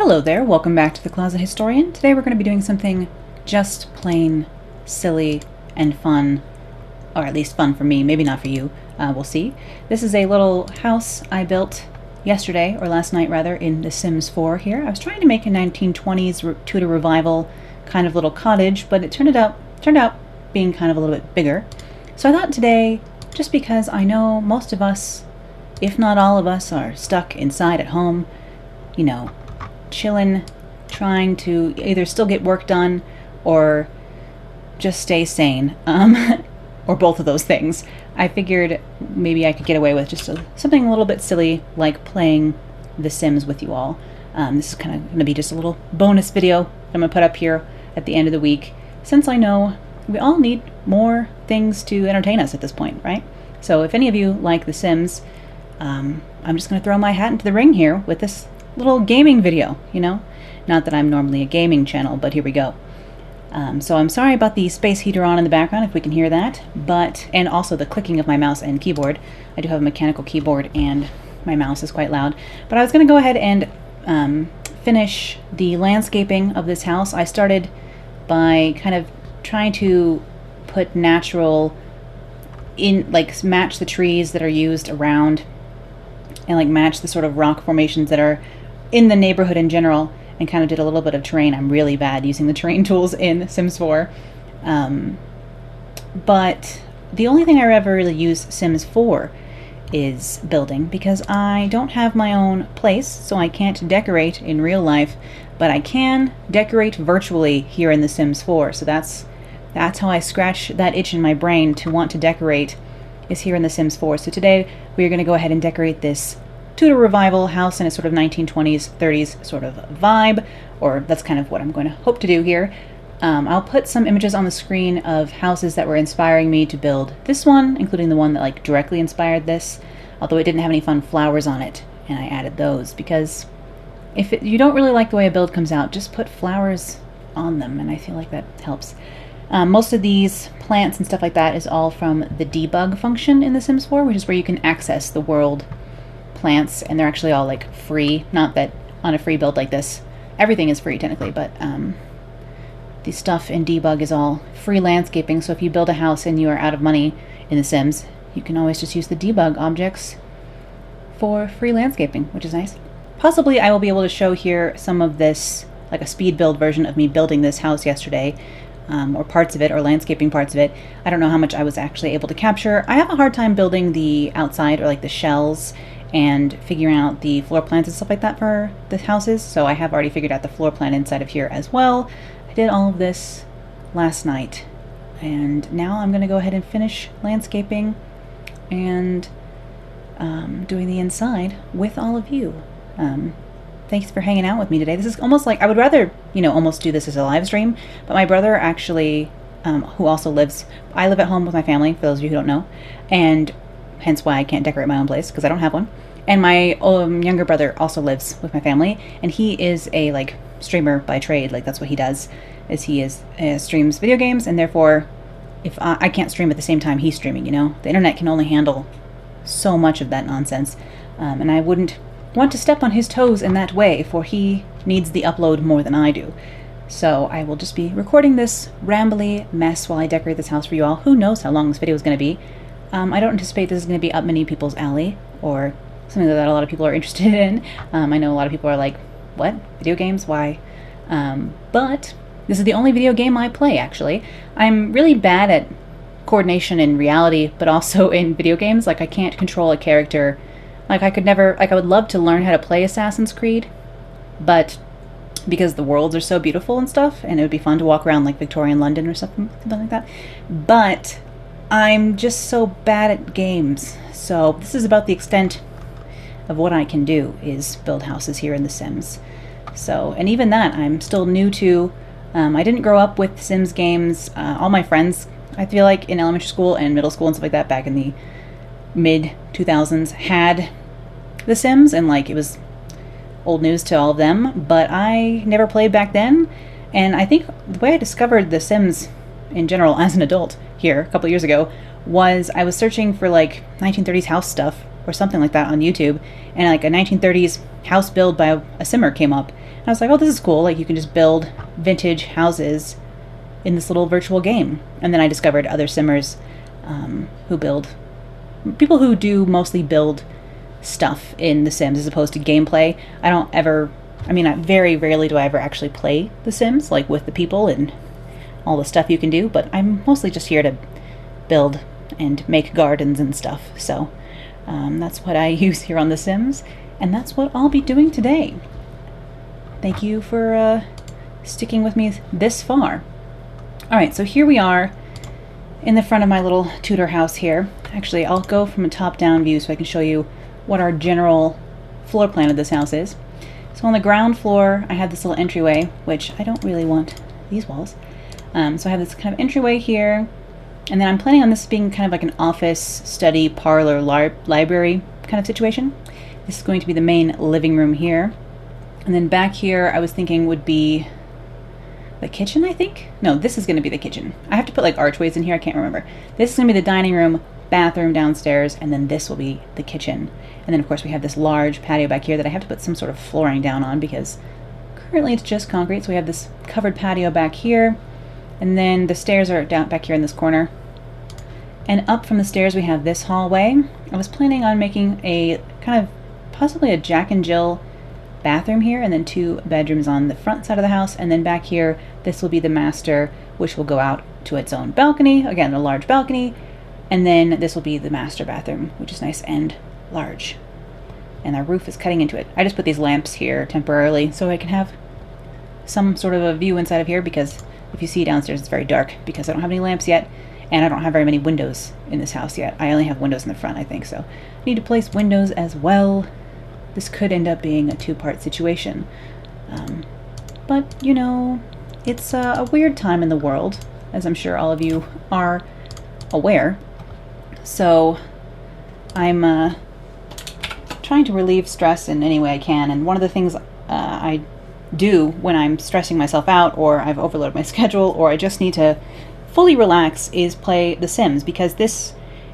Hello there, welcome back to the Closet Historian. Today we're going to be doing something just plain silly and fun, or at least fun for me, maybe not for you, we'll see. This is a little house I built yesterday, or last night rather, in The Sims 4 here. I was trying to make a 1920s Tudor revival kind of little cottage, but it turned out being kind of a little bit bigger. So I thought today, just because I know most of us, if not all of us, are stuck inside at home, you know, chillin', trying to either still get work done or just stay sane, or both of those things. I figured maybe I could get away with just something a little bit silly like playing The Sims with you all. This is kind of going to be just a little bonus video I'm going to put up here at the end of the week, since I know we all need more things to entertain us at this point, right? So if any of you like The Sims, I'm just going to throw my hat into the ring here with this little gaming video, you know? Not that I'm normally a gaming channel, but here we go. So I'm sorry about the space heater on in the background, if we can hear that, and also the clicking of my mouse and keyboard. I do have a mechanical keyboard and my mouse is quite loud. But I was going to go ahead and finish the landscaping of this house. I started by kind of trying to put natural match the trees that are used around, and like match the sort of rock formations that are in the neighborhood in general, and kind of did a little bit of terrain. I'm really bad using the terrain tools in Sims 4. But the only thing I ever really use Sims 4 is building, because I don't have my own place, so I can't decorate in real life, but I can decorate virtually here in The Sims 4. So that's how I scratch that itch in my brain to want to decorate, is here in The Sims 4. So today we are going to go ahead and decorate this Tudor revival house in a sort of 1920s, 30s sort of vibe, or that's kind of what I'm going to hope to do here. I'll put some images on the screen of houses that were inspiring me to build this one, including the one that like directly inspired this, although it didn't have any fun flowers on it, and I added those because if you don't really like the way a build comes out, just put flowers on them, and I feel like that helps. Most of these plants and stuff like that is all from the debug function in The Sims 4, which is where you can access the world plants, and they're actually all like free. Not that on a free build like this everything is free technically, but the stuff in debug is all free landscaping. So if you build a house and you are out of money in The Sims, you can always just use the debug objects for free landscaping, which is nice. Possibly I will be able to show here some of this, like a speed build version of me building this house yesterday, or parts of it, or landscaping parts of it. I don't know how much I was actually able to capture. I have a hard time building the outside, or like the shells, and figuring out the floor plans and stuff like that for the houses, so I have already figured out the floor plan inside of here as well. I did all of this last night, and now I'm going to go ahead and finish landscaping and doing the inside with all of you. Thanks for hanging out with me today. This is almost like, I would rather, almost do this as a live stream, but my brother actually, who also I live at home with my family, for those of you who don't know, and hence why I can't decorate my own place, because I don't have one. And my younger brother also lives with my family, and he is a streamer by trade. Like, that's what he does, is he streams video games, and therefore if I can't stream at the same time he's streaming, the internet can only handle so much of that nonsense, and I wouldn't want to step on his toes in that way, for he needs the upload more than I do. So I will just be recording this rambly mess while I decorate this house for you all. Who knows how long this video is going to be. I don't anticipate this is going to be up many people's alley, or something that a lot of people are interested in. I know a lot of people are like, what? Video games? Why? But this is the only video game I play, actually. I'm really bad at coordination in reality, but also in video games. Like, I can't control a character. Like, I would love to learn how to play Assassin's Creed, but because the worlds are so beautiful and stuff, and it would be fun to walk around like Victorian London or something like that. But I'm just so bad at games, so this is about the extent of what I can do, is build houses here in The Sims. So, and even that I'm still new to. I didn't grow up with Sims games. All my friends, I feel like, in elementary school and middle school and stuff like that back in the mid-2000s had The Sims, and it was old news to all of them, but I never played back then. And I think the way I discovered The Sims in general as an adult here a couple years ago was I was searching for 1930s house stuff or something like that on YouTube, and a 1930s house build by a simmer came up, And I was like, oh, this is cool. Like, you can just build vintage houses in this little virtual game. And then I discovered other simmers who build, people who do mostly build stuff in The Sims as opposed to gameplay. Very rarely do I ever actually play The Sims, like with the people and all the stuff you can do, but I'm mostly just here to build and make gardens and stuff. So that's what I use here on The Sims, and that's what I'll be doing today. Thank you for sticking with me this far. Alright, so here we are in the front of my little Tudor house here. Actually, I'll go from a top-down view so I can show you what our general floor plan of this house is. So on the ground floor, I have this little entryway, which I don't really want these walls. So I have this kind of entryway here, and then I'm planning on this being kind of like an office, study, parlor, library kind of situation. This is going to be the main living room here. And then back here, I was thinking would be the kitchen, I think? No, this is going to be the kitchen. I have to put like archways in here, I can't remember. This is going to be the dining room, bathroom downstairs, and then this will be the kitchen. And then of course we have this large patio back here that I have to put some sort of flooring down on because currently it's just concrete. So we have this covered patio back here, and then the stairs are down back here in this corner. And up from the stairs we have this hallway. I was planning on making a kind of possibly a Jack and Jill bathroom here, and then 2 bedrooms on the front side of the house, and then back here this will be the master, which will go out to its own balcony, again a large balcony, and then this will be the master bathroom, which is nice and large, and our roof is cutting into it. I just put these lamps here temporarily so I can have some sort of a view inside of here, because if you see downstairs it's very dark because I don't have any lamps yet, and I don't have very many windows in this house yet. I only have windows in the front, I think, so I need to place windows as well. This could end up being a 2-part situation. But, you know, it's a weird time in the world, as I'm sure all of you are aware. So I'm trying to relieve stress in any way I can. And one of the things I do when I'm stressing myself out, or I've overloaded my schedule, or I just need to fully relax, is play The Sims, because this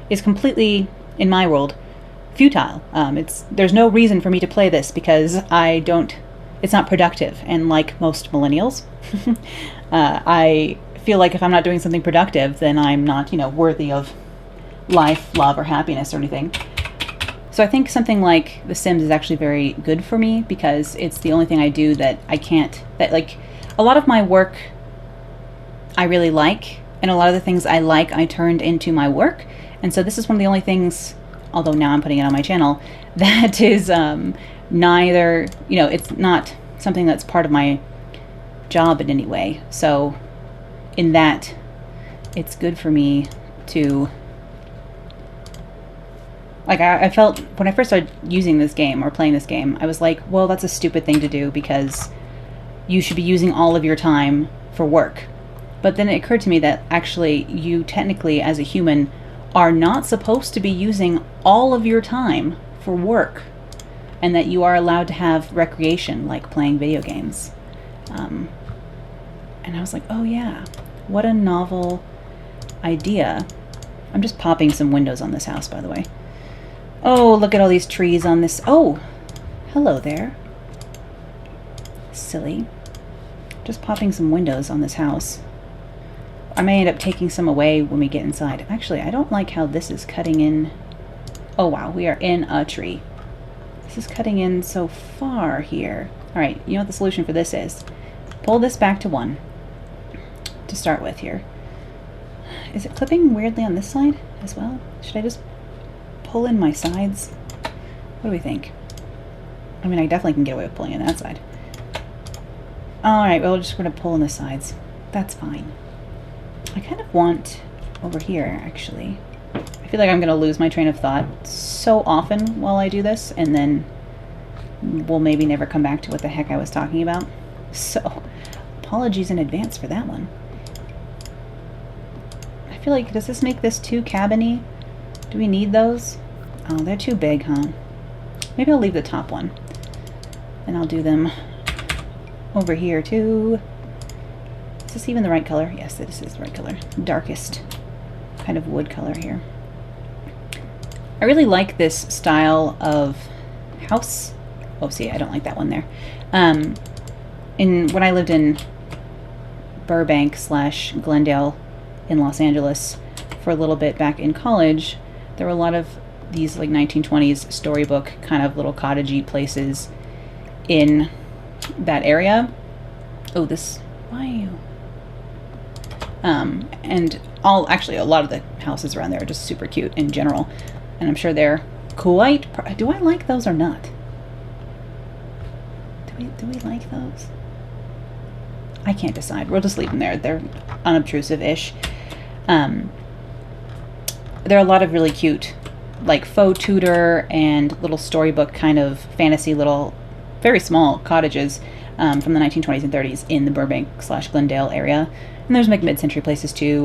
is completely, in my world, futile. There's no reason for me to play this because it's not productive. And like most millennials, I feel like if I'm not doing something productive, then I'm not, worthy of life, love, or happiness or anything. So I think something like The Sims is actually very good for me because it's the only thing I do that a lot of my work I really like, and a lot of the things I like I turned into my work. And so this is one of the only things, although now I'm putting it on my channel, that is neither, it's not something that's part of my job in any way. So in that, it's good for me to, like, I felt when I first started using this game or playing this game, I was like, well, that's a stupid thing to do because you should be using all of your time for work. But then it occurred to me that actually you technically, as a human, are not supposed to be using all of your time for work, and that you are allowed to have recreation like playing video games. And I was like, oh yeah, what a novel idea. I'm just popping some windows on this house, by the way. Oh, look at all these trees on this. Oh, hello there. Silly. Just popping some windows on this house. I may end up taking some away when we get inside. Actually, I don't like how this is cutting in. Oh wow, we are in a tree. This is cutting in so far here. Alright, you know what the solution for this is? Pull this back to 1 to start with here. Is it clipping weirdly on this side as well? Should I just pull in my sides? What do we think? I mean, I definitely can get away with pulling in that side. Alright, well, we're just going to pull in the sides. That's fine. I kind of want over here, actually. I feel like I'm going to lose my train of thought so often while I do this, and then we'll maybe never come back to what the heck I was talking about. So, apologies in advance for that one. I feel like, does this make this too cabin-y? Do we need those? Oh, they're too big, huh? Maybe I'll leave the top one. And I'll do them over here, too. Is this even the right color? Yes, this is the right color. Darkest kind of wood color here. I really like this style of house. Oh, see, I don't like that one there. when I lived in Burbank / Glendale in Los Angeles for a little bit back in college, there were a lot of these like 1920s storybook kind of little cottagey places in that area. Oh, why are you? And actually a lot of the houses around there are just super cute in general, and I'm sure they're quite. Do I like those or not? Do we like those? I can't decide. We'll just leave them there. They're unobtrusive-ish. There are a lot of really cute, like faux Tudor and little storybook kind of fantasy little, very small cottages from the 1920s and 30s in the Burbank / Glendale area. And there's like mid-century places too,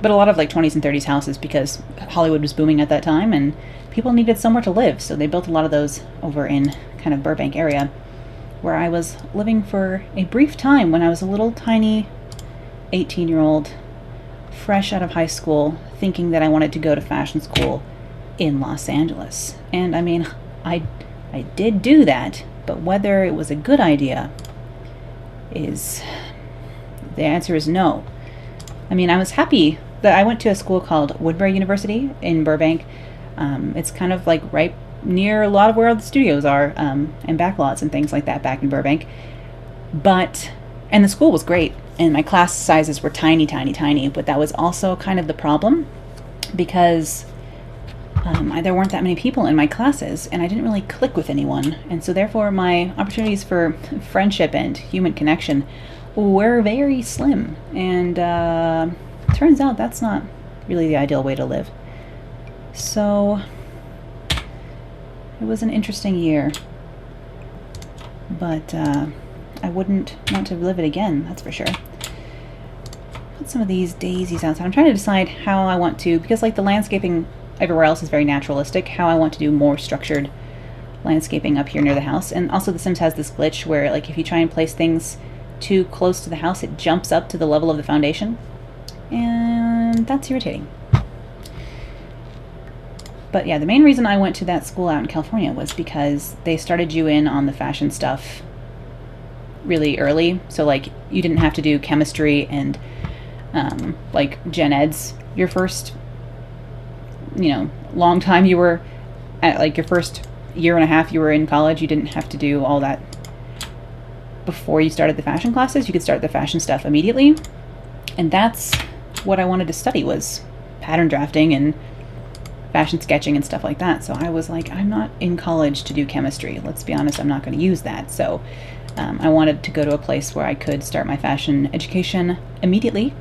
but a lot of like 20s and 30s houses because Hollywood was booming at that time and people needed somewhere to live. So they built a lot of those over in kind of Burbank area, where I was living for a brief time when I was a little tiny 18-year-old, fresh out of high school, thinking that I wanted to go to fashion school in Los Angeles. And I mean, I did do that, but whether it was a good idea the answer is no. I mean, I was happy that I went to a school called Woodbury University in Burbank. It's kind of like right near a lot of where the studios are, and backlots and things like that back in Burbank. And the school was great, and my class sizes were tiny, but that was also kind of the problem because there weren't that many people in my classes, and I didn't really click with anyone, and so therefore my opportunities for friendship and human connection were very slim, and turns out that's not really the ideal way to live. So it was an interesting year, but I wouldn't want to live it again, that's for sure. Put some of these daisies outside. I'm trying to decide how I want to, because like the landscaping everywhere else is very naturalistic, how I want to do more structured landscaping up here near the house. And also The Sims has this glitch where like if you try and place things too close to the house, it jumps up to the level of the foundation, and that's irritating. But yeah, the main reason I went to that school out in California was because they started you in on the fashion stuff really early. So like you didn't have to do chemistry and like gen eds your first, long time you were at, like your first year and a half you were in college. You didn't have to do all that before you started the fashion classes. You could start the fashion stuff immediately. And that's what I wanted to study, was pattern drafting and fashion sketching and stuff like that. So I was like, I'm not in college to do chemistry. Let's be honest, I'm not going to use that. So I wanted to go to a place where I could start my fashion education immediately.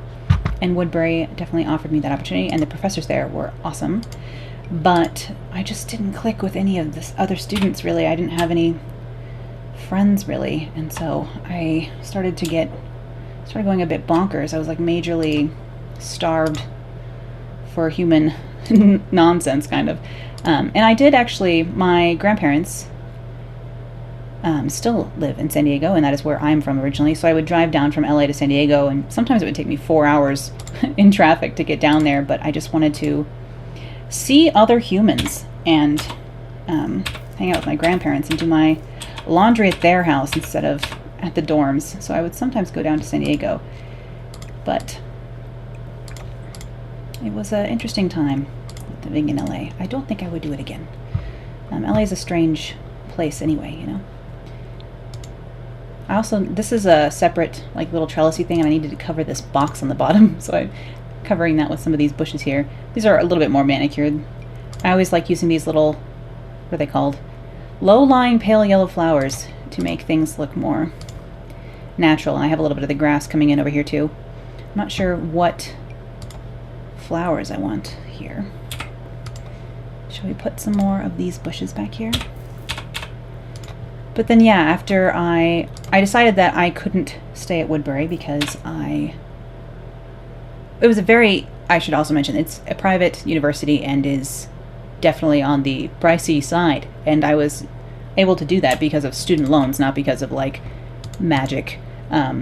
And Woodbury definitely offered me that opportunity. And the professors there were awesome. But I just didn't click with any of the other students, really. I didn't have any friends, really. And so I started going a bit bonkers. I was like majorly starved for human nonsense, kind of. And I did actually, my grandparents still live in San Diego, and that is where I'm from originally. So I would drive down from LA to San Diego, and sometimes it would take me 4 hours in traffic to get down there, but I just wanted to see other humans and hang out with my grandparents and do my laundry at their house instead of at the dorms. So I would sometimes go down to San Diego, but it was an interesting time living in LA. I don't think I would do it again. LA is a strange place anyway, this is a separate like little trellisy thing, and I needed to cover this box on the bottom, so I'm covering that with some of these bushes here. These are a little bit more manicured. I always like using these little, what are they called? Low-lying pale yellow flowers to make things look more natural. And I have a little bit of the grass coming in over here too. I'm not sure what flowers I want here. Shall we put some more of these bushes back here? But then yeah, after I decided that I couldn't stay at Woodbury because it was I should also mention, it's a private university and is definitely on the pricey side. And I was able to do that because of student loans, not because of like magic.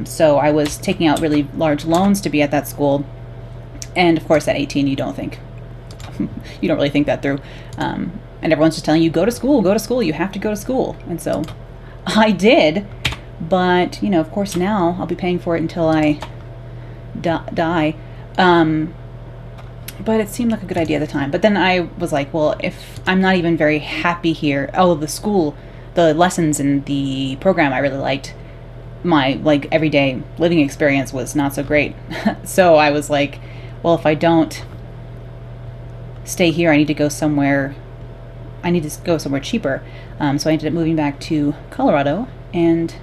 So I was taking out really large loans to be at that school. And of course at 18 you don't really think that through. And everyone's just telling you, go to school, you have to go to school. And so I did, But, you know, of course now I'll be paying for it until I die. But it seemed like a good idea at the time. But then I was like, well, if I'm not even very happy here, the lessons in the program I really liked, my like everyday living experience was not so great. So I was like, well, if I don't stay here, I need to go somewhere cheaper. So I ended up moving back to Colorado and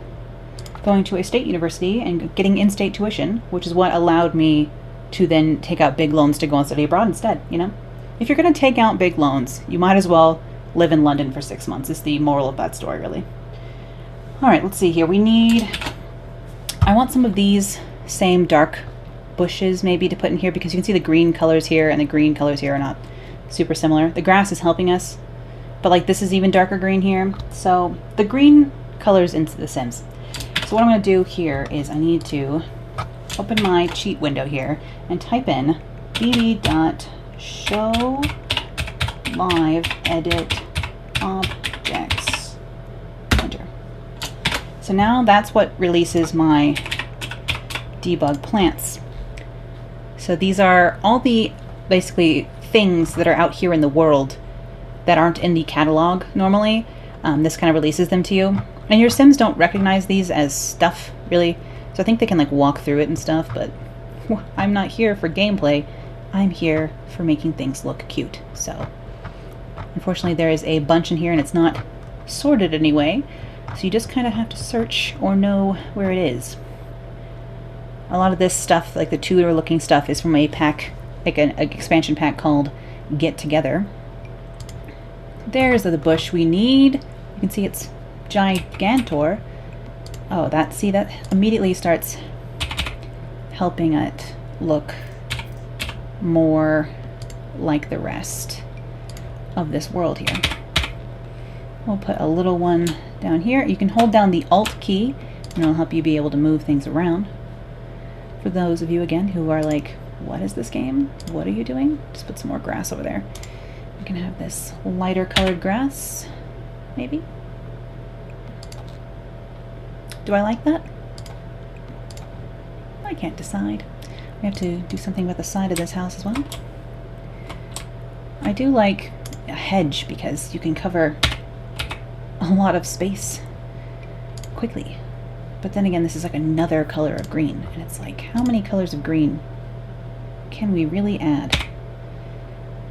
going to a state university and getting in-state tuition, which is what allowed me to then take out big loans to go and study abroad instead, you know? If you're going to take out big loans, you might as well live in London for 6 months, is the moral of that story, really. All right, let's see here. I want some of these same dark bushes maybe to put in here, because you can see the green colors here and the green colors here are not super similar. The grass is helping us, but like this is even darker green here. So the green colors into the Sims. So what I'm going to do here is I need to open my cheat window here and type in bb.show live edit objects. Enter. So now that's what releases my debug plants. So these are all the basically things that are out here in the world that aren't in the catalog normally. This kind of releases them to you. And your Sims don't recognize these as stuff, really. So I think they can like walk through it and stuff, but I'm not here for gameplay. I'm here for making things look cute. So unfortunately there is a bunch in here and it's not sorted anyway. So you just kind of have to search or know where it is. A lot of this stuff, like the Tudor looking stuff, is from a pack, like an expansion pack called Get Together. There's the bush we need. You can see it's Gigantor. Oh, that immediately starts helping it look more like the rest of this world here. We'll put a little one down here. You can hold down the Alt key and it'll help you be able to move things around. For those of you, again, who are like, what is this game? What are you doing? Just put some more grass over there. You can have this lighter colored grass, maybe. Do I like that? I can't decide. We have to do something about the side of this house as well. I do like a hedge because you can cover a lot of space quickly. But then again, this is like another color of green, and it's like, how many colors of green can we really add?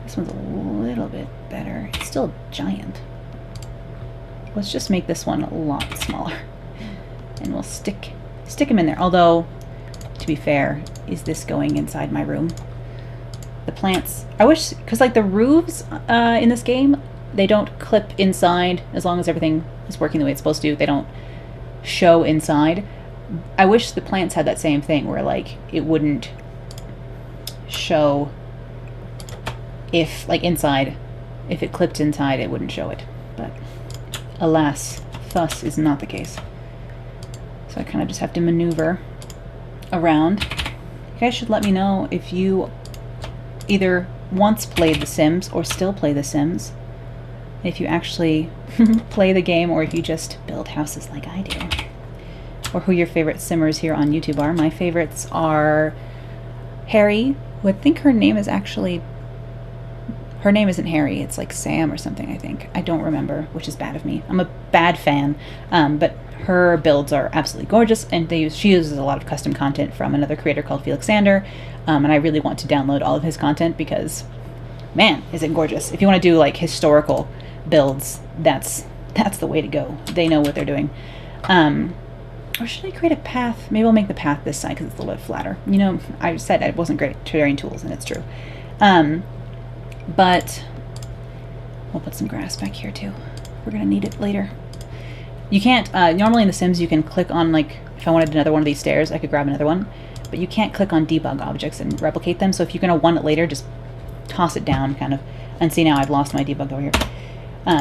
This one's a little bit better. It's still giant. Let's just make this one a lot smaller. And we'll stick them in there. Although, to be fair, is this going inside my room? The plants, I wish, because like the roofs in this game, they don't clip inside as long as everything is working the way it's supposed to. They don't show inside. I wish the plants had that same thing where like it wouldn't show if like inside, if it clipped inside it wouldn't show it. But alas, thus is not the case. So I kind of just have to maneuver around. You guys should let me know if you either once played The Sims or still play The Sims. If you actually play the game or if you just build houses like I do. Or who your favorite Simmers here on YouTube are. My favorites are Harry, who I think her name is actually... Her name isn't Harry, it's like Sam or something, I think. I don't remember, which is bad of me. I'm a bad fan, but her builds are absolutely gorgeous, and she uses a lot of custom content from another creator called Felixander, and I really want to download all of his content because, man, is it gorgeous. If you want to do like historical builds, that's the way to go. They know what they're doing. Or should I create a path? Maybe I'll make the path this side because it's a little bit flatter. You know, I said I wasn't great at sharing tools, and it's true. But we'll put some grass back here too. We're gonna need it later. You can't, normally in The Sims you can click on, like, if I wanted another one of these stairs, I could grab another one, but you can't click on debug objects and replicate them, so if you're gonna want it later, just toss it down, kind of. And see, now I've lost my debug over here.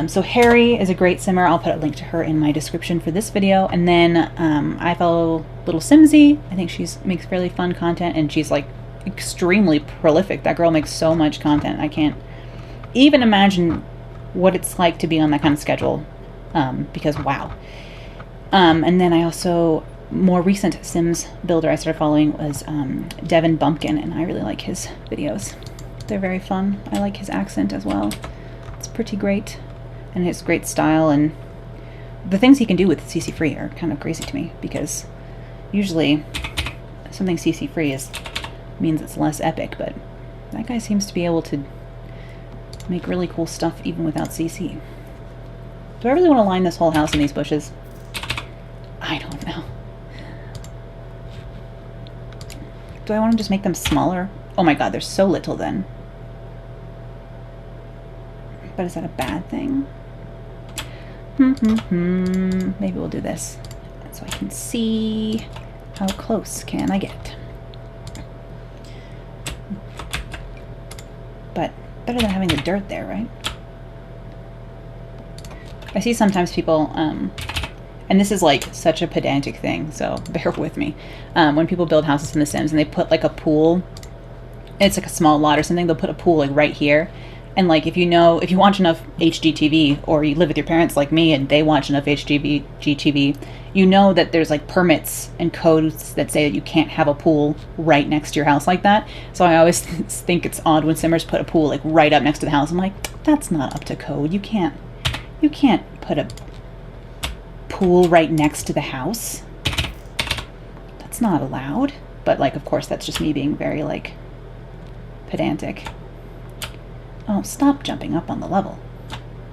So Harry is a great simmer. I'll put a link to her in my description for this video. And then I follow Little Simsy. I think she makes fairly fun content, and she's like extremely prolific. That girl makes so much content. I can't even imagine what it's like to be on that kind of schedule, because wow. And then I also, more recent Sims builder I started following was Devin Bumpkin, and I really like his videos. They're very fun. I like his accent as well. It's pretty great, and his great style, and the things he can do with CC free are kind of crazy to me, because usually something CC free means it's less epic, but that guy seems to be able to make really cool stuff even without CC. Do I really want to line this whole house in these bushes? I don't know. Do I want to just make them smaller? Oh my god, there's so little then. But is that a bad thing? Maybe we'll do this, so I can see how close can I get. But better than having the dirt there, right? I see sometimes people, and this is like such a pedantic thing, so bear with me. When people build houses in The Sims and they put like a pool, it's like a small lot or something, they'll put a pool like right here. And like if you watch enough HGTV, or you live with your parents like me and they watch enough HGTV, you know that there's like permits and codes that say that you can't have a pool right next to your house like that. So I always think it's odd when Simmers put a pool like right up next to the house. I'm like, that's not up to code. You can't put a pool right next to the house. That's not allowed. But like, of course, that's just me being very like pedantic. Oh, stop jumping up on the level.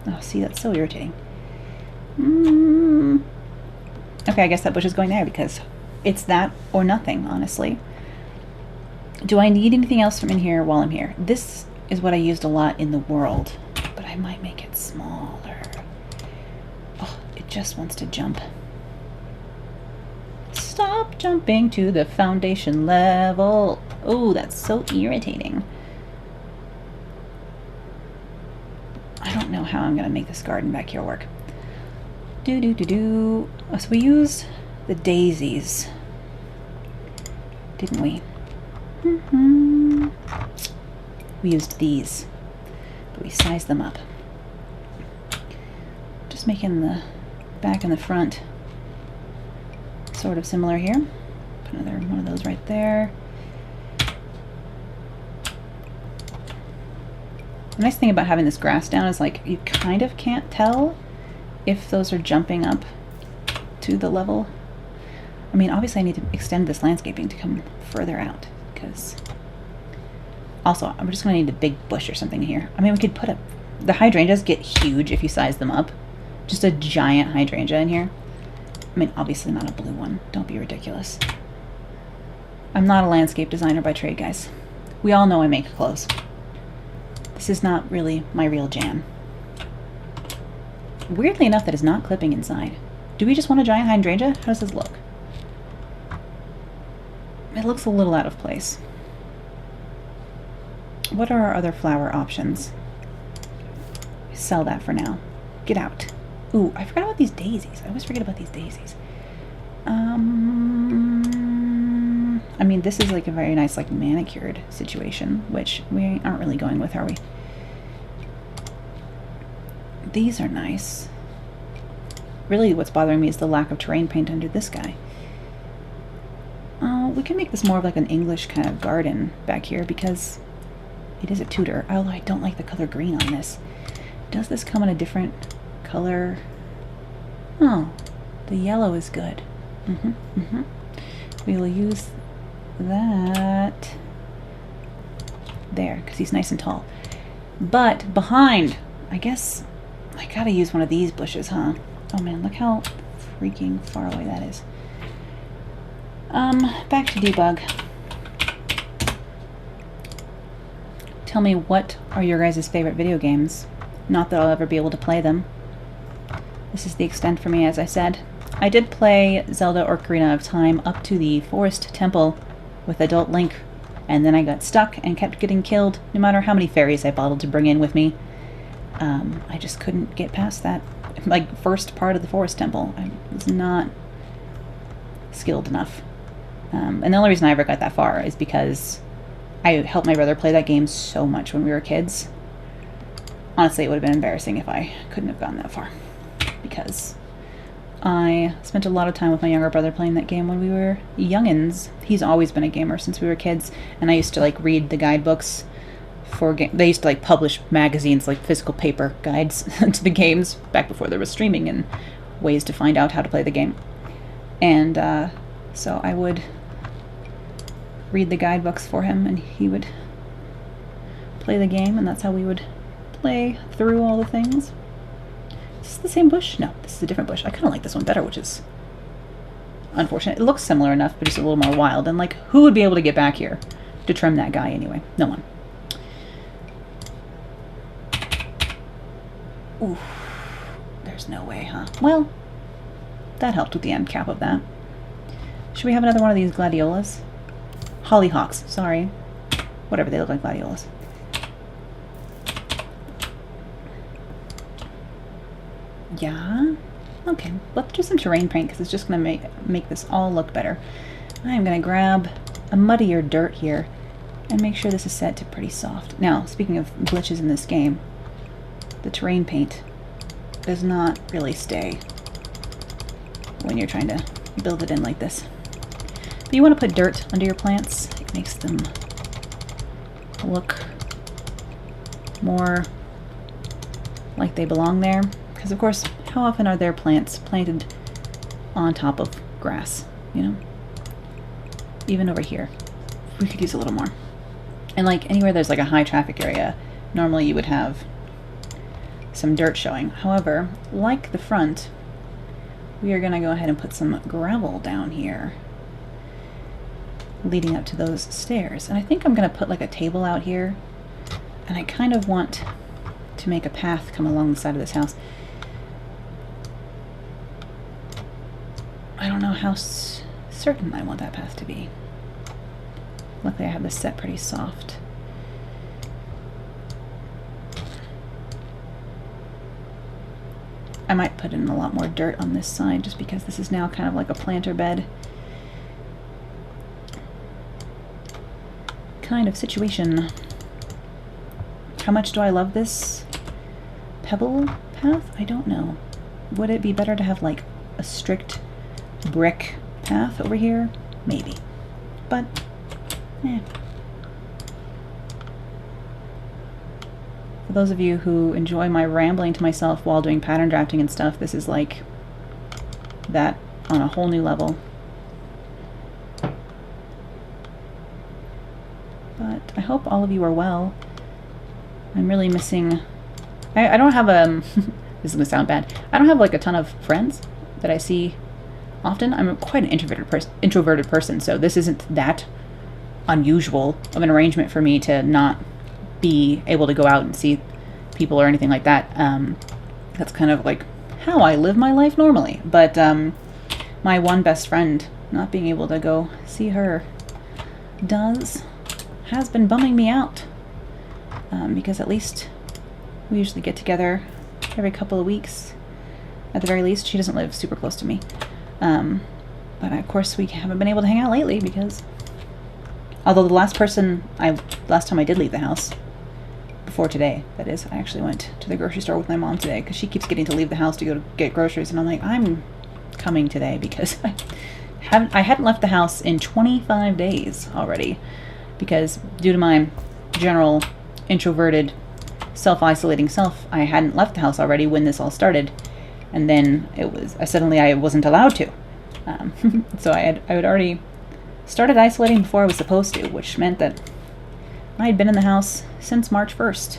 Oh, see, that's so irritating. Okay, I guess that bush is going there because it's that or nothing, honestly. Do I need anything else from in here while I'm here? This is what I used a lot in the world, but I might make it smaller. Oh, it just wants to jump. Stop jumping to the foundation level. Oh, that's so irritating. I don't know how I'm going to make this garden back here work. So we used the daisies, didn't we? We used these, but we sized them up. Just making the back and the front sort of similar here. Put another one of those right there. The nice thing about having this grass down is like you kind of can't tell if those are jumping up to the level. I mean, obviously I need to extend this landscaping to come further out, because also I'm just going to need a big bush or something here. I mean, we could put the hydrangeas get huge if you size them up. Just a giant hydrangea in here. I mean, obviously not a blue one. Don't be ridiculous. I'm not a landscape designer by trade, guys. We all know I make clothes. This is not really my real jam. Weirdly enough, that is not clipping inside. Do we just want a giant hydrangea? How does this look? It looks a little out of place. What are our other flower options? Sell that for now. Get out. Ooh, I forgot about these daisies. I always forget about these daisies. I mean, this is like a very nice, like, manicured situation, which we aren't really going with, are we? These are nice. Really, what's bothering me is the lack of terrain paint under this guy. We can make this more of like an English kind of garden back here, because it is a Tudor, although I don't like the color green on this. Does this come in a different color? Oh, the yellow is good. We will use that there, because he's nice and tall. But behind, I guess I gotta use one of these bushes, huh? Oh man, look how freaking far away that is. Back to debug. Tell me, what are your guys' favorite video games? Not that I'll ever be able to play them. This is the extent for me, as I said. I did play Zelda Ocarina of Time up to the Forest Temple with Adult Link, and then I got stuck and kept getting killed no matter how many fairies I bottled to bring in with me. I just couldn't get past that, like, first part of the Forest Temple. I was not skilled enough. And the only reason I ever got that far is because I helped my brother play that game so much when we were kids. Honestly, it would have been embarrassing if I couldn't have gone that far, because I spent a lot of time with my younger brother playing that game when we were youngins. He's always been a gamer since we were kids, and I used to like read the guidebooks for they used to like publish magazines, like physical paper guides to the games back before there was streaming and ways to find out how to play the game. And so I would read the guidebooks for him, and he would play the game, and that's how we would play through all the things. Is this the same bush? No, this is a different bush. I kind of like this one better, which is unfortunate. It looks similar enough, but just a little more wild. And like, who would be able to get back here to trim that guy anyway? No one. Ooh, there's no way, huh? Well, that helped with the end cap of that. Should we have another one of these gladiolas? Hollyhocks, sorry. Whatever, they look like gladiolas. Yeah. Okay, let's do some terrain paint because it's just going to make this all look better. I'm going to grab a muddier dirt here and make sure this is set to pretty soft. Now, speaking of glitches in this game, the terrain paint does not really stay when you're trying to build it in like this. But you want to put dirt under your plants. It makes them look more like they belong there. Because of course, how often are there plants planted on top of grass, you know? Even over here. We could use a little more. And like anywhere there's like a high traffic area, normally you would have some dirt showing. However, like the front, we are going to go ahead and put some gravel down here leading up to those stairs. And I think I'm going to put like a table out here, and I kind of want to make a path come along the side of this house. I don't know how certain I want that path to be. Luckily I have this set pretty soft. I might put in a lot more dirt on this side just because this is now kind of like a planter bed kind of situation. How much do I love this pebble path? I don't know. Would it be better to have like a strict brick path over here? Maybe. But, eh. For those of you who enjoy my rambling to myself while doing pattern drafting and stuff, this is like that on a whole new level. But I hope all of you are well. I'm really missing... I don't have a... this is going to sound bad. I don't have like a ton of friends that I see often. I'm quite an introverted person, so this isn't that unusual of an arrangement for me to not be able to go out and see people or anything like that. That's kind of like how I live my life normally. But my one best friend, not being able to go see her has been bumming me out. Because at least we usually get together every couple of weeks. At the very least, she doesn't live super close to me. But of course we haven't been able to hang out lately because... Although the last time I did leave the house, before today, that is, I actually went to the grocery store with my mom today because she keeps getting to leave the house to go to get groceries, and I'm like, I'm coming today because I hadn't left the house in 25 days already because due to my general introverted, self-isolating self, I hadn't left the house already when this all started, and then I wasn't allowed to. So I had already started isolating before I was supposed to, which meant that I had been in the house since March 1st.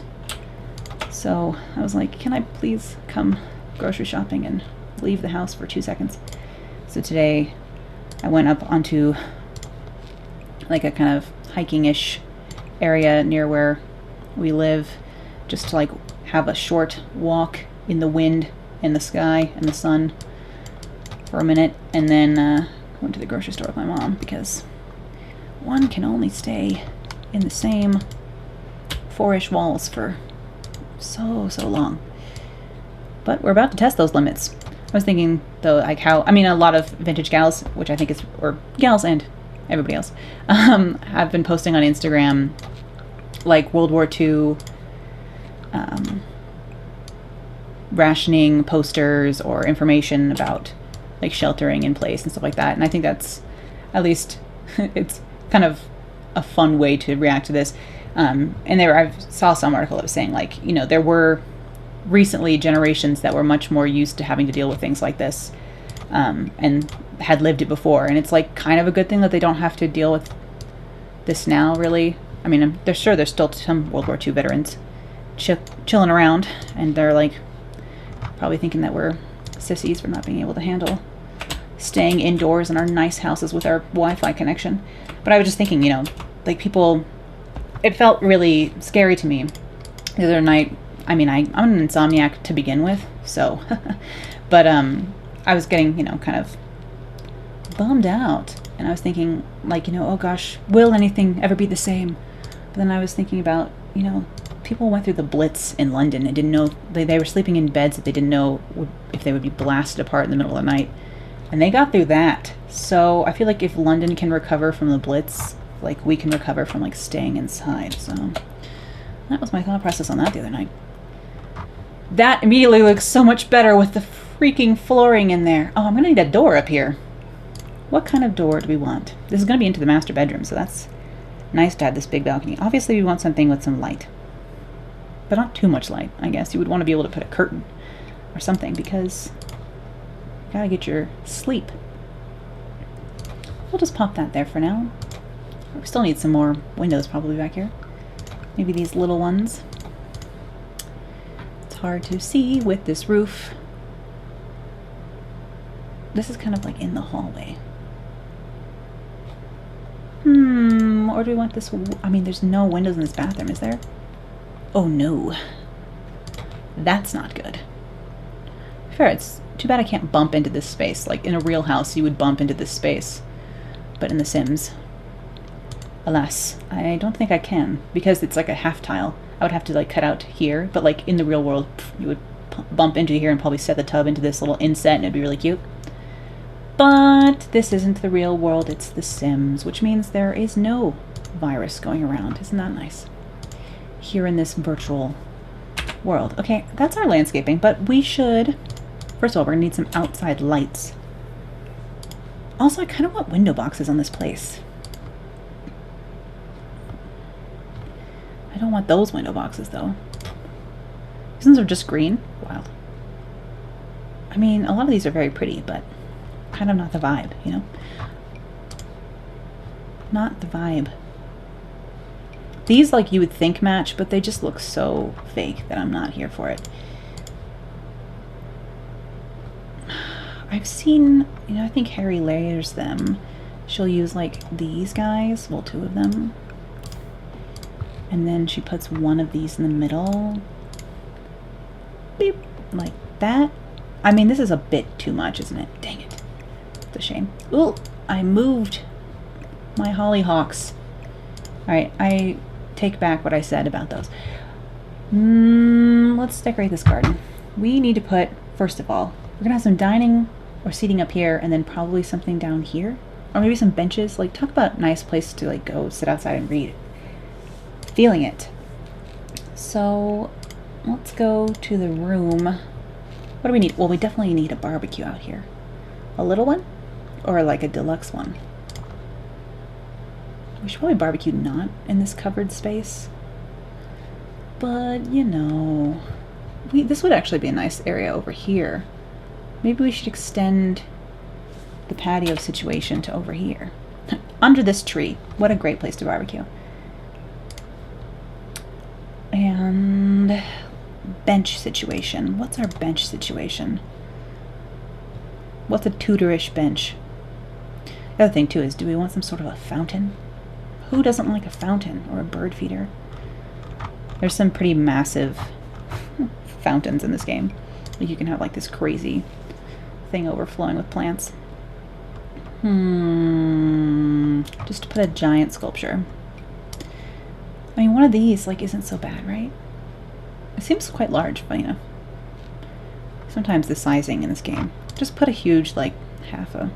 So I was like, can I please come grocery shopping and leave the house for 2 seconds? So today I went up onto like a kind of hiking-ish area near where we live, just to like have a short walk in the wind and the sky and the sun for a minute, and then went to the grocery store with my mom because one can only stay in the same 4-ish walls for so long. But we're about to test those limits. I was thinking though, like a lot of vintage gals, which I think is, or gals and everybody else, have been posting on Instagram like World War II rationing posters or information about like sheltering in place and stuff like that. And I think that's, at least, it's kind of a fun way to react to this. And I saw some article that was saying, like, you know, there were recently generations that were much more used to having to deal with things like this, and had lived it before. And it's like kind of a good thing that they don't have to deal with this now, really. I mean, there's still some World War II veterans chilling around, and they're like probably thinking that we're sissies for not being able to handle staying indoors in our nice houses with our Wi-Fi connection. But I was just thinking, you know, like people, it felt really scary to me the other night. I mean, I'm an insomniac to begin with, so, but I was getting, you know, kind of bummed out, and I was thinking, like, you know, oh gosh, will anything ever be the same? But then I was thinking about, you know, people went through the Blitz in London and didn't know, they were sleeping in beds that they didn't know if they would be blasted apart in the middle of the night, and they got through that. So I feel like if London can recover from the Blitz, like, we can recover from, like, staying inside. So that was my thought process on that the other night. That immediately looks so much better with the freaking flooring in there. Oh, I'm gonna need a door up here. What kind of door do we want? This is gonna be into the master bedroom, so that's nice to have this big balcony. Obviously we want something with some light, but not too much light. I guess you would want to be able to put a curtain or something, because you gotta get your sleep. We'll just pop that there for now. We still need some more windows probably back here. Maybe these little ones. It's hard to see with this roof. This is kind of like in the hallway. Or do we want this? I mean, there's no windows in this bathroom, is there? Oh no. That's not good. Fair, it's too bad I can't bump into this space. Like, in a real house, you would bump into this space. But in The Sims, alas, I don't think I can, because it's like a half tile. I would have to, like, cut out here, but, like, in the real world, you would bump into here and probably set the tub into this little inset, and it'd be really cute. But this isn't the real world, it's The Sims, which means there is no virus going around. Isn't that nice? Here in this virtual world. Okay, that's our landscaping, but we should, first of all, we're gonna need some outside lights. Also, I kind of want window boxes on this place. I don't want those window boxes, though. These are just green. Wild. I mean, a lot of these are very pretty, but kind of not the vibe, you know? Not the vibe. These, like, you would think match, but they just look so fake that I'm not here for it. I've seen, you know, I think Harry layers them. She'll use, like, these guys, well, two of them. And then she puts one of these in the middle. Beep, like that. I mean, this is a bit too much, isn't it? Dang it. It's a shame. Ooh, I moved my hollyhocks. Alright, I take back what I said about those. Let's decorate this garden. We need to put, first of all, we're gonna have some dining or seating up here, and then probably something down here. Or maybe some benches. Like, talk about a nice place to, like, go sit outside and read. Feeling it. So, let's go to the room. What do we need? Well, we definitely need a barbecue out here. A little one? Or like a deluxe one? We should probably barbecue not in this covered space. But, you know, this would actually be a nice area over here. Maybe we should extend the patio situation to over here. Under this tree. What a great place to barbecue. And bench situation. What's our bench situation? What's a Tudorish bench? The other thing too is, do we want some sort of a fountain? Who doesn't like a fountain or a bird feeder? There's some pretty massive fountains in this game. You can have like this crazy thing overflowing with plants. Just to put a giant sculpture. I mean, one of these, like, isn't so bad, right? It seems quite large, funny enough. Sometimes the sizing in this game. Just put a huge, like, half a...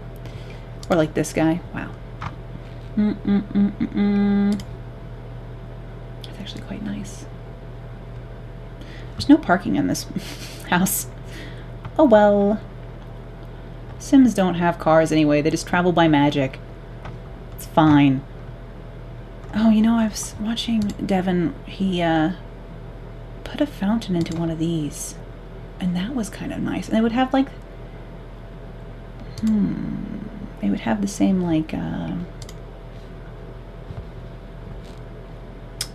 Or like this guy. Wow. It's actually quite nice. There's no parking in this house. Oh well. Sims don't have cars anyway. They just travel by magic. It's fine. Oh, you know, I was watching Devin. He put a fountain into one of these. And that was kind of nice. And it would have like... It would have the same like...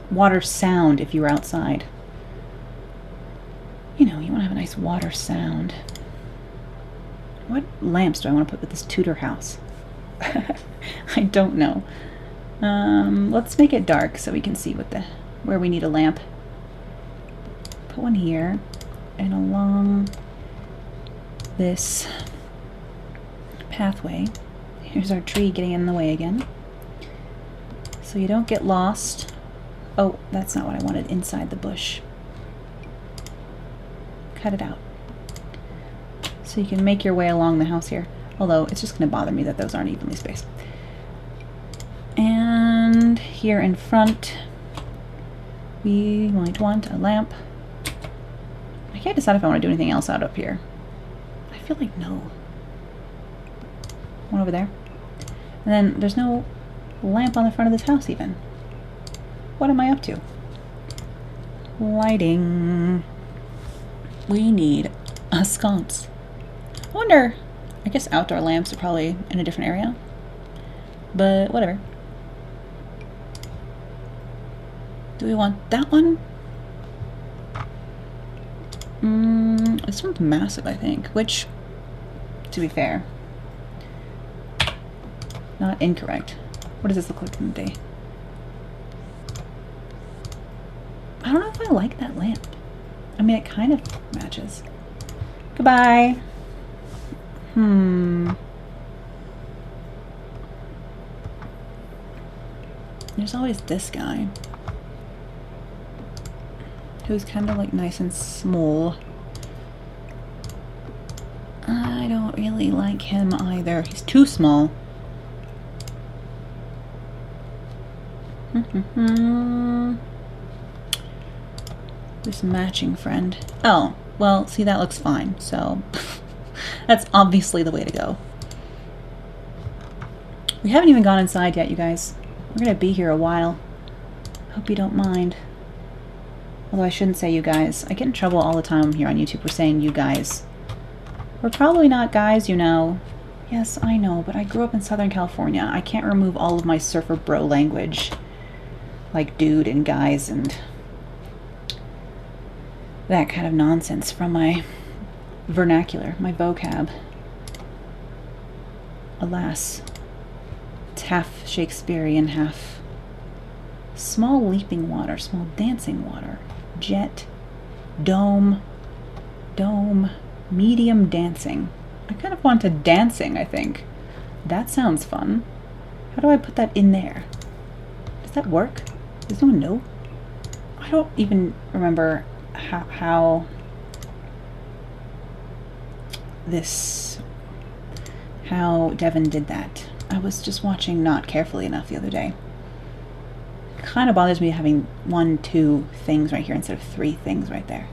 water sound if you were outside. You know, you want to have a nice water sound. What lamps do I want to put with this Tudor house? I don't know. Let's make it dark so we can see where we need a lamp. Put one here, and along this pathway. Here's our tree getting in the way again. So you don't get lost. Oh, that's not what I wanted, inside the bush. Cut it out. So you can make your way along the house here. Although, it's just going to bother me that those aren't evenly spaced. And here in front, we might want a lamp. I can't decide if I want to do anything else out up here. I feel like no. One over there. And then there's no lamp on the front of this house even. What am I up to? Lighting. We need a sconce. I wonder, I guess outdoor lamps are probably in a different area. But whatever. Do we want that one? This one's massive, I think. Which, to be fair, not incorrect. What does this look like in the day? I don't know if I like that lamp. I mean, it kind of matches. Goodbye. There's always this guy who's kind of like nice and small. I don't really like him either. He's too small. This matching friend. Oh, well, see, that looks fine, so that's obviously the way to go. We haven't even gone inside yet, you guys. We're gonna be here a while. Hope you don't mind. Although I shouldn't say you guys. I get in trouble all the time here on YouTube for saying you guys. We're probably not guys, you know. Yes, I know, but I grew up in Southern California. I can't remove all of my surfer bro language. Like dude and guys and that kind of nonsense from my vernacular, my vocab. Alas, it's half Shakespearean, half small leaping water, small dancing water, jet, dome, medium dancing. I kind of want a dancing, I think. That sounds fun. How do I put that in there? Does that work? Does no one know? I don't even remember how Devin did that. I was just watching not carefully enough the other day. Kind of bothers me having 1, 2 things right here instead of 3 things right there.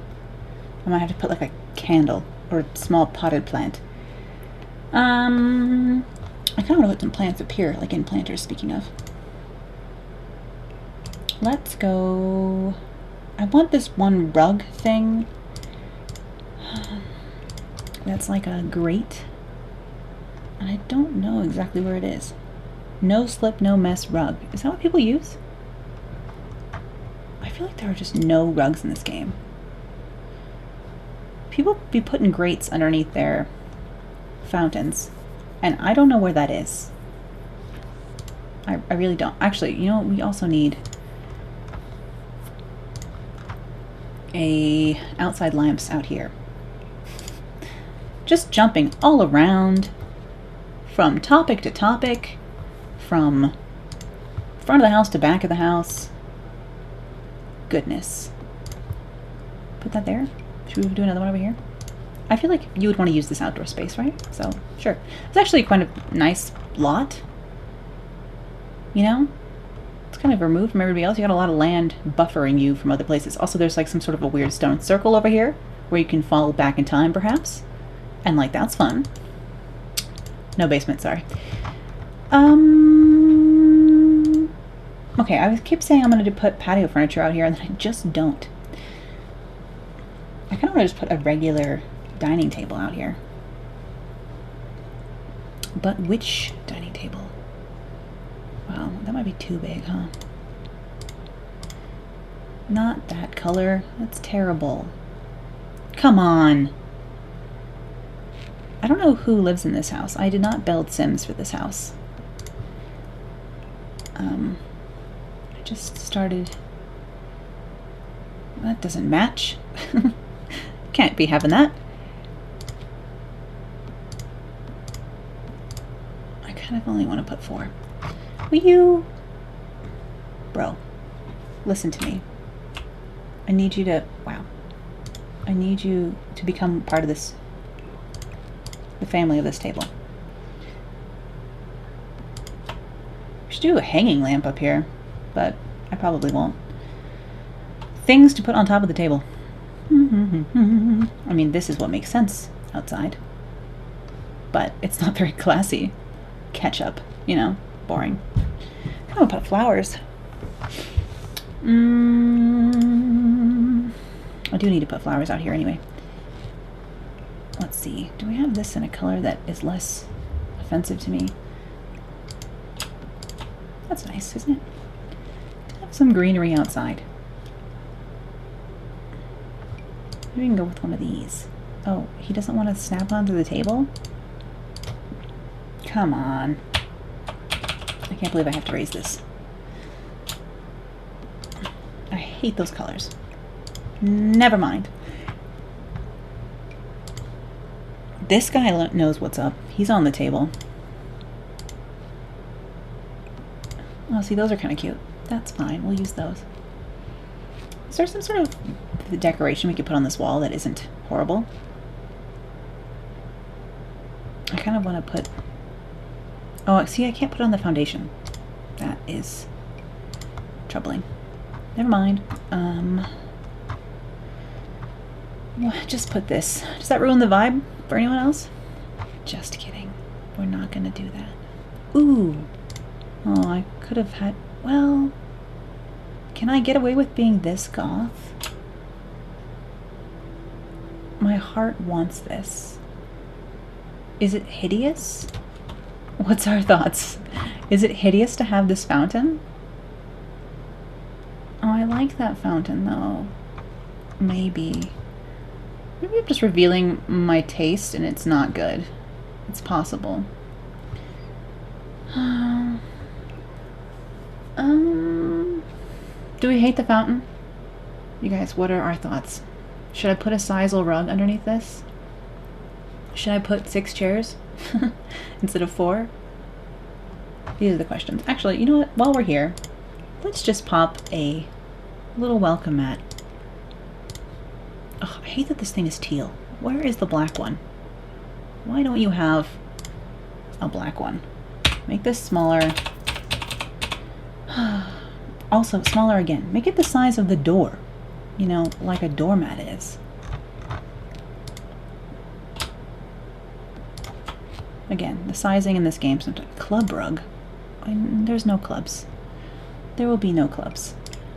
I might have to put like a candle or a small potted plant. I kind of want to put some plants up here, like in planters, speaking of. Let's go... I want this one rug thing. That's like a grate. And I don't know exactly where it is. No slip, no mess rug. Is that what people use? I feel like there are just no rugs in this game. People be putting grates underneath their fountains. And I don't know where that is. I really don't. Actually, you know, we also need outside lamps out here. Just jumping all around from topic to topic, from front of the house to back of the house. Goodness. Put that there. Should we do another one over here? I feel like you would want to use this outdoor space, right? So, sure. It's actually quite a nice lot. You know? It's kind of removed from everybody else. You got a lot of land buffering you from other places. Also, there's like some sort of a weird stone circle over here where you can fall back in time, perhaps. And like, that's fun. No basement, sorry. Okay, I keep saying I'm going to put patio furniture out here, and then I just don't. I kind of want to just put a regular dining table out here. But which dining table? Wow, that might be too big, huh? Not that color. That's terrible. Come on. I don't know who lives in this house. I did not build Sims for this house. I just started... That doesn't match. Can't be having that. I kind of only want to put 4. Will you... Bro, listen to me. I need you to... Wow. I need you to become part of this... the family of this table. We should do a hanging lamp up here, but I probably won't. Things to put on top of the table. I mean, this is what makes sense outside. But it's not very classy. Ketchup, you know, boring. I want to put flowers. I do need to put flowers out here anyway. Let's see. Do we have this in a color that is less offensive to me? That's nice, isn't it? Have some greenery outside. Maybe we can go with one of these. Oh, he doesn't want to snap onto the table? Come on. I can't believe I have to raise this. I hate those colors. Never mind. This guy knows what's up. He's on the table. Oh, see, those are kind of cute. That's fine. We'll use those. Is there some sort of decoration we could put on this wall that isn't horrible? I kind of want to put... Oh, see, I can't put it on the foundation. That is troubling. Never mind. Just put this. Does that ruin the vibe for anyone else? Just kidding. We're not going to do that. Ooh. Oh, I could have had... Well... Can I get away with being this goth? My heart wants this. Is it hideous? What's our thoughts? Is it hideous to have this fountain? Oh, I like that fountain, though. Maybe. Maybe I'm just revealing my taste and it's not good. It's possible. Do we hate the fountain? You guys, what are our thoughts? Should I put a sisal rug underneath this? Should I put 6 chairs instead of 4? These are the questions. Actually, you know what? While we're here, let's just pop a little welcome mat. Oh, I hate that this thing is teal. Where is the black one? Why don't you have a black one? Make this smaller. Also, smaller again. Make it the size of the door. You know, like a doormat is. Again, the sizing in this game sometimes. Club rug. There's no clubs. There will be no clubs.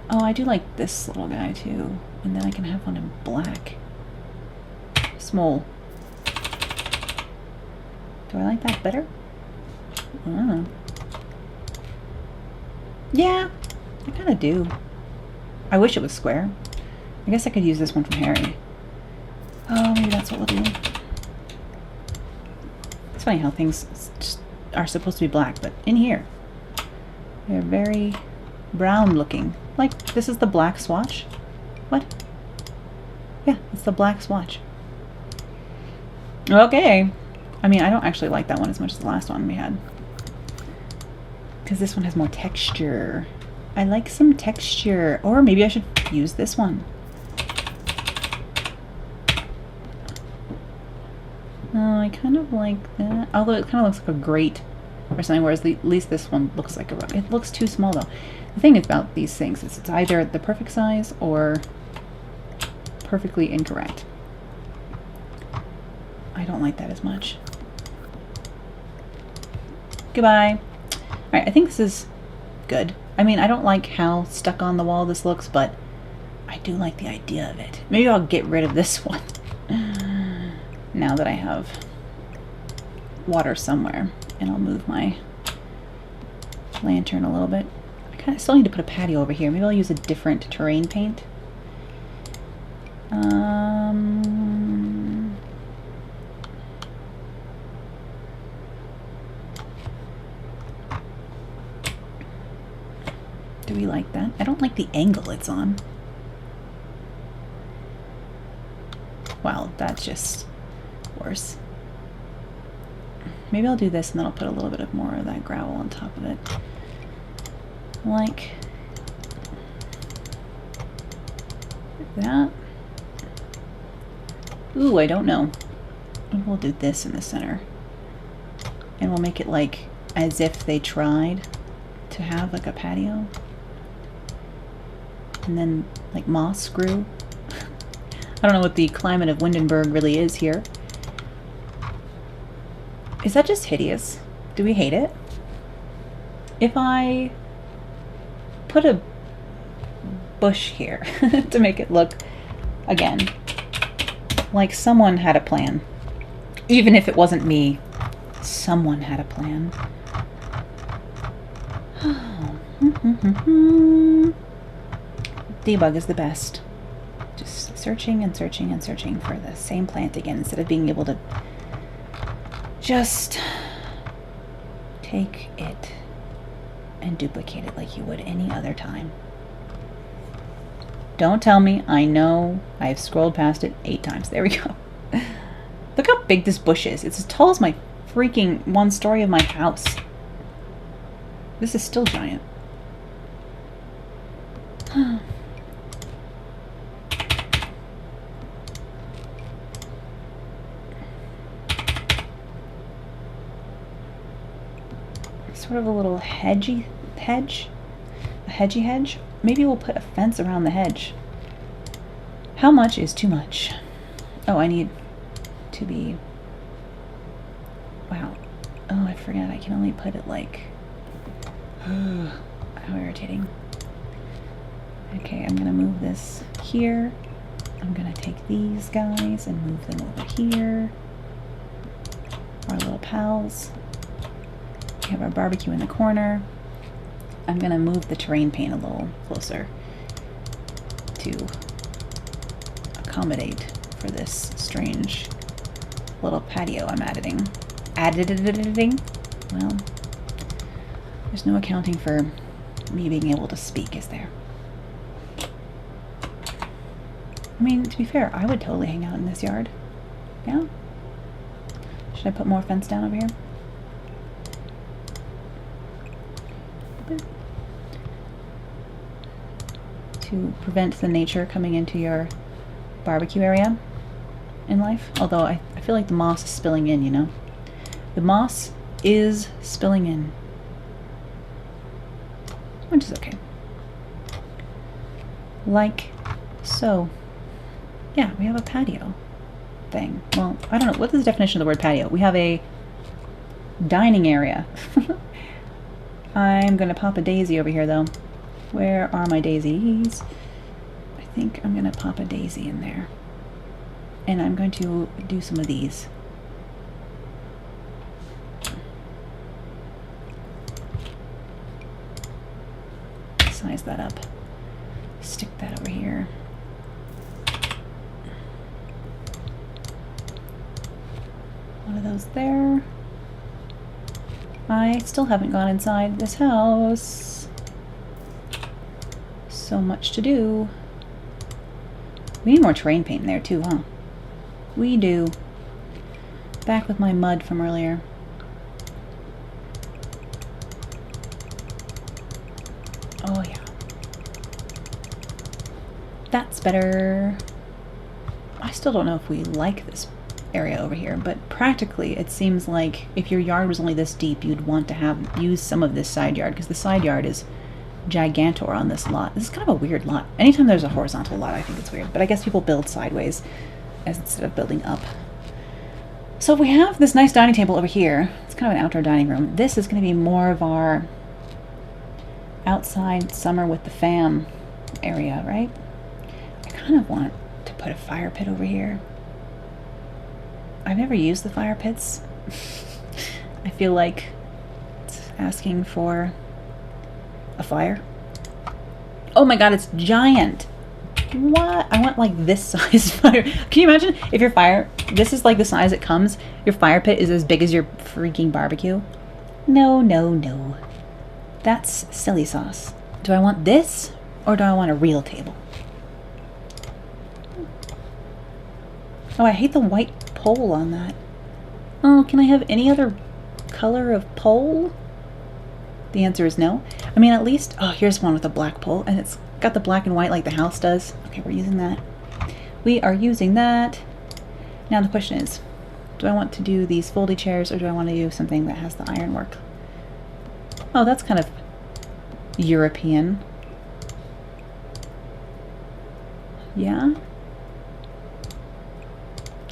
Oh, I do like this little guy too. And then I can have one in black. Small. Do I like that better? I don't know. Yeah, I kind of do. I wish it was square. I guess I could use this one from Harry. Oh, maybe that's what we'll do. It's funny how things just are supposed to be black, but in here, they're very brown looking. Like, this is the black swatch? What? Yeah, it's the black swatch. Okay. I mean, I don't actually like that one as much as the last one we had. Because this one has more texture. I like some texture. Or maybe I should use this one. Oh, I kind of like that. Although it kind of looks like a grate or something, whereas at least this one looks like a rug. It looks too small though. The thing about these things is it's either the perfect size or perfectly incorrect. I don't like that as much. Goodbye. Alright, I think this is good. I mean, I don't like how stuck on the wall this looks, but I do like the idea of it. Maybe I'll get rid of this one now that I have water somewhere. And I'll move my lantern a little bit. I kind of still need to put a patio over here. Maybe I'll use a different terrain paint. Do we like that? I don't like the angle it's on. Well, that's just worse. Maybe I'll do this and then I'll put a little bit of more of that gravel on top of it. Like that. Ooh, I don't know. We'll do this in the center. And we'll make it like as if they tried to have like a patio. And then like moss grew. I don't know what the climate of Windenburg really is here. Is that just hideous? Do we hate it? If I put a bush here to make it look, again, like someone had a plan. Even if it wasn't me, someone had a plan. Debug is the best. Just searching and searching and searching for the same plant again instead of being able to just take it and duplicate it like you would any other time. Don't tell me. I know I've scrolled past it 8 times. There we go. Look how big this bush is. It's as tall as my freaking 1 story of my house. This is still giant. Sort of a little hedgy hedge. A hedgy hedge. Maybe we'll put a fence around the hedge. How much is too much? Oh, I need to be... Wow. Oh, I forgot. I can only put it like... How irritating. Okay, I'm going to move this here. I'm going to take these guys and move them over here. Our little pals. We have our barbecue in the corner. I'm going to move the terrain paint a little closer to accommodate for this strange little patio I'm editing. Well, there's no accounting for me being able to speak, is there? I mean, to be fair, I would totally hang out in this yard. Yeah? Should I put more fence down over here? To prevent the nature coming into your barbecue area in life. Although I feel like the moss is spilling in, you know? The moss is spilling in. Which is okay. Like so. Yeah, we have a patio thing. Well, I don't know. What is the definition of the word patio? We have a dining area. I'm going to pop a daisy over here, though. Where are my daisies? I think I'm going to pop a daisy in there. And I'm going to do some of these. Size that up. Stick that over here. One of those there. I still haven't gone inside this house. So much to do. We need more terrain paint in there too, huh? We do. Back with my mud from earlier. Oh yeah. That's better. I still don't know if we like this area over here, but practically it seems like if your yard was only this deep, you'd want to use some of this side yard, because the side yard is gigantor on this lot. This is kind of a weird lot. Anytime there's a horizontal lot, I think it's weird, but I guess people build sideways instead of building up. So we have this nice dining table over here. It's kind of an outdoor dining room. This is going to be more of our outside summer with the fam area, right? I kind of want to put a fire pit over here. I've never used the fire pits. I feel like it's asking for a fire. Oh my god, it's giant! What? I want like this size fire. Can you imagine if your fire, this is like the size it comes, your fire pit is as big as your freaking barbecue? No, no, no. That's silly sauce. Do I want this or do I want a real table? Oh, I hate the white pole on that. Oh, can I have any other color of pole? The answer is no. I mean, at least, oh, here's one with a black pole, and it's got the black and white like the house does. Okay, we're using that. We are using that. Now the question is, do I want to do these foldy chairs or do I want to do something that has the ironwork? Oh, that's kind of European. Yeah?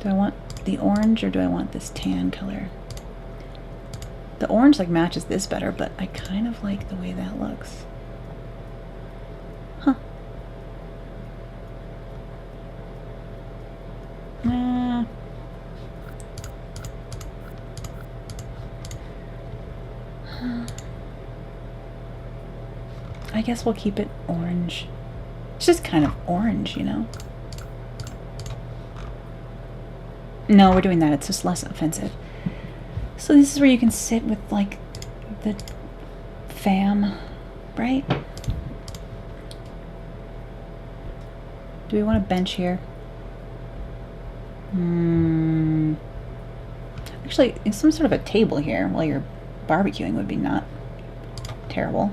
Do I want the orange or do I want this tan color? The orange like matches this better, but I kind of like the way that looks. Huh. I guess we'll keep it orange. It's just kind of orange, you know? No, we're doing that. It's just less offensive. So this is where you can sit with, like, the fam, right? Do we want a bench here? Actually, some sort of a table here while you're barbecuing would be not terrible.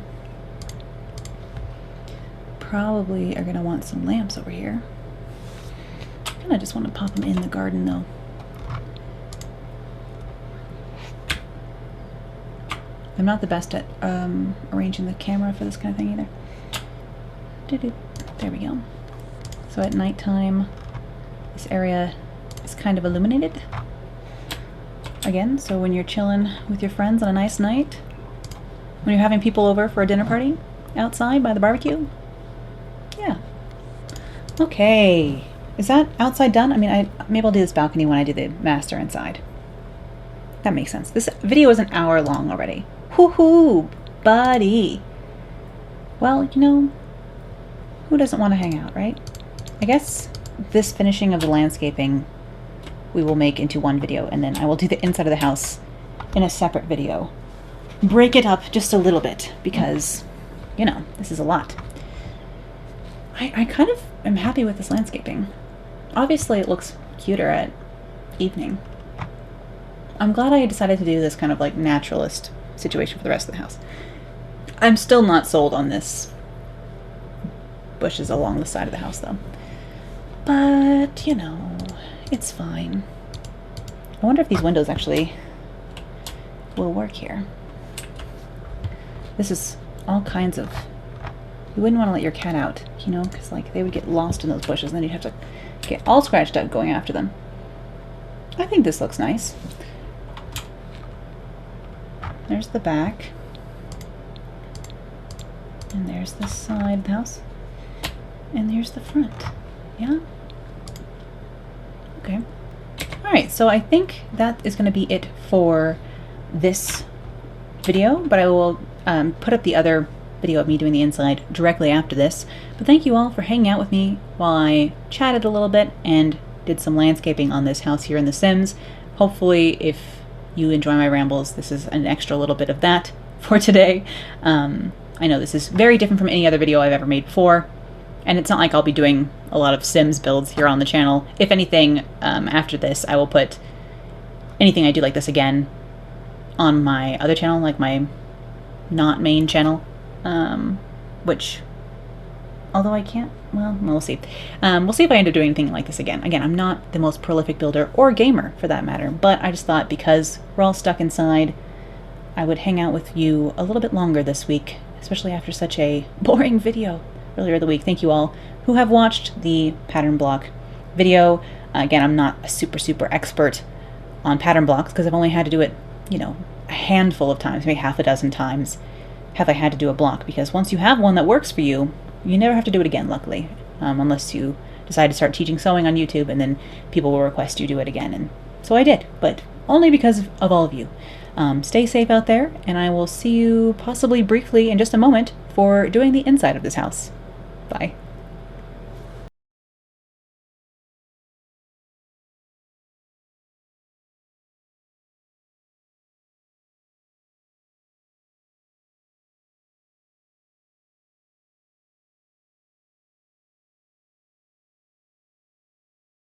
Probably are going to want some lamps over here. I just want to pop them in the garden, though. I'm not the best at arranging the camera for this kind of thing either. There we go. So at nighttime, this area is kind of illuminated. Again, so when you're chilling with your friends on a nice night, when you're having people over for a dinner party outside by the barbecue. Yeah. Okay. Is that outside done? I mean, maybe I'll do this balcony when I do the master inside. That makes sense. This video is an hour long already. Woohoo, buddy. Well, you know, who doesn't want to hang out, right? I guess this finishing of the landscaping we will make into one video, and then I will do the inside of the house in a separate video. Break it up just a little bit because, you know, this is a lot. I kind of am happy with this landscaping. Obviously, it looks cuter at evening. I'm glad I decided to do this kind of like naturalist situation for the rest of the house. I'm still not sold on this bushes along the side of the house, though. But, you know, it's fine. I wonder if these windows actually will work here. This is all kinds of... You wouldn't want to let your cat out, you know, because like they would get lost in those bushes and then you'd have to get all scratched up going after them. I think this looks nice. There's the back. And there's the side of the house. And there's the front. Yeah? Okay. Alright, so I think that is going to be it for this video, but I will put up the other video of me doing the inside directly after this. But thank you all for hanging out with me while I chatted a little bit and did some landscaping on this house here in The Sims. Hopefully, if you enjoy my rambles, this is an extra little bit of that for today. I know this is very different from any other video I've ever made before, and it's not like I'll be doing a lot of Sims builds here on the channel. If anything, after this, I will put anything I do like this again on my other channel, like my not main channel, which, although I can't, well, we'll see. We'll see if I end up doing anything like this again. Again, I'm not the most prolific builder or gamer for that matter, but I just thought because we're all stuck inside, I would hang out with you a little bit longer this week, especially after such a boring video earlier in the week. Thank you all who have watched the pattern block video. Again, I'm not a super expert on pattern blocks, because I've only had to do it, a handful of times, maybe half a dozen times have I had to do a block, because once you have one that works for you, you never have to do it again, luckily, unless you decide to start teaching sewing on YouTube, and then people will request you do it again, and so I did, but only because of all of you. Stay safe out there, and I will see you possibly briefly in just a moment for doing the inside of this house. Bye.